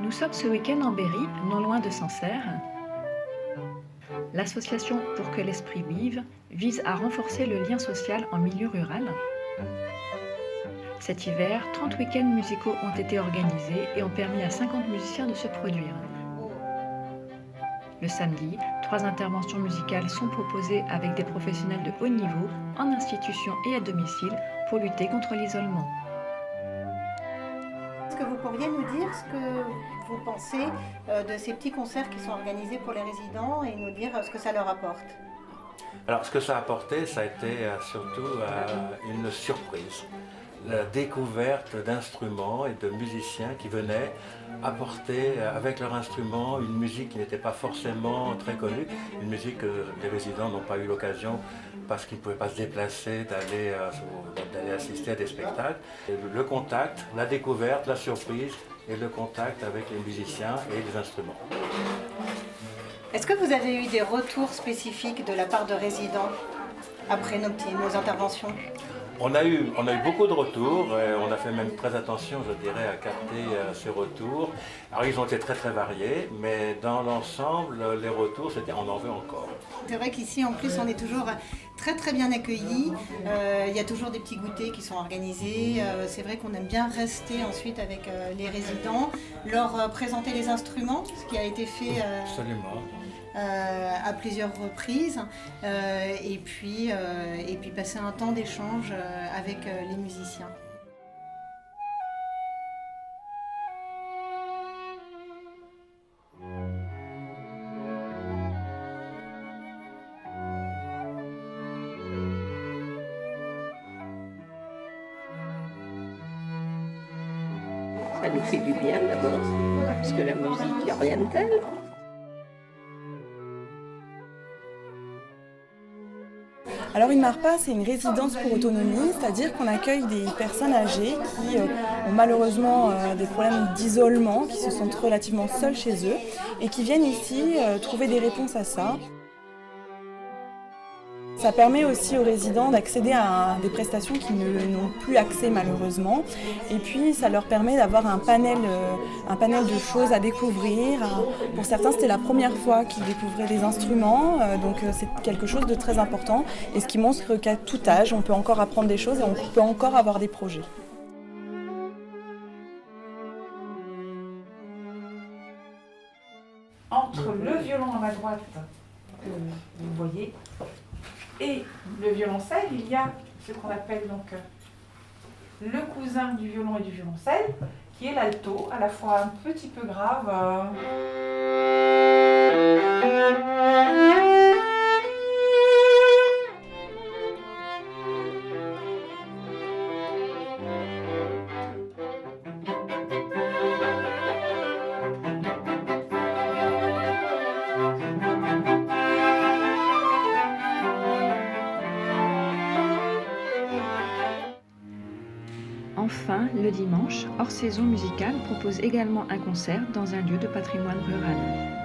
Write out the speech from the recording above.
Nous sommes ce week-end en Berry, non loin de Sancerre. L'association Pour que l'esprit vive vise à renforcer le lien social en milieu rural. Cet hiver, 30 week-ends musicaux ont été organisés et ont permis à 50 musiciens de se produire. Le samedi, 3 interventions musicales sont proposées avec des professionnels de haut niveau, en institution et à domicile, pour lutter contre l'isolement. Est-ce que vous pourriez nous dire ce que vous pensez de ces petits concerts qui sont organisés pour les résidents et nous dire ce que ça leur apporte? Alors, ce que ça a apporté, ça a été surtout une surprise. La découverte d'instruments et de musiciens qui venaient apporter avec leur instrument une musique qui n'était pas forcément très connue, une musique que les résidents n'ont pas eu l'occasion parce qu'ils ne pouvaient pas se déplacer, d'aller assister à des spectacles. Et le contact, la découverte, la surprise et le contact avec les musiciens et les instruments. Est-ce que vous avez eu des retours spécifiques de la part de résidents après nos interventions? On a eu beaucoup de retours, et on a fait même très attention, je dirais, à capter ces retours. Alors ils ont été très très variés, mais dans l'ensemble, les retours, c'était on en veut encore. C'est vrai qu'ici, en plus, on est toujours très très bien accueillis. Il y a toujours des petits goûters qui sont organisés. C'est vrai qu'on aime bien rester ensuite avec les résidents, leur présenter les instruments, ce qui a été fait Absolument. À plusieurs reprises, et puis passer un temps d'échange avec les musiciens. Ça nous fait du bien d'abord, parce que la musique, il n'y a rien de tel. Alors une MARPA, c'est une résidence pour autonomie, c'est-à-dire qu'on accueille des personnes âgées qui ont malheureusement des problèmes d'isolement, qui se sentent relativement seules chez eux et qui viennent ici trouver des réponses à ça. Ça permet aussi aux résidents d'accéder à des prestations qui n'ont plus accès malheureusement. Et puis ça leur permet d'avoir un panel de choses à découvrir. Pour certains, c'était la première fois qu'ils découvraient des instruments, donc c'est quelque chose de très important. Et ce qui montre qu'à tout âge, on peut encore apprendre des choses et on peut encore avoir des projets. Entre le violon à ma droite, que vous voyez, et le violoncelle, il y a ce qu'on appelle donc le cousin du violon et du violoncelle, qui est l'alto, à la fois un petit peu grave. Enfin, le dimanche, Hors Saison Musicale propose également un concert dans un lieu de patrimoine rural.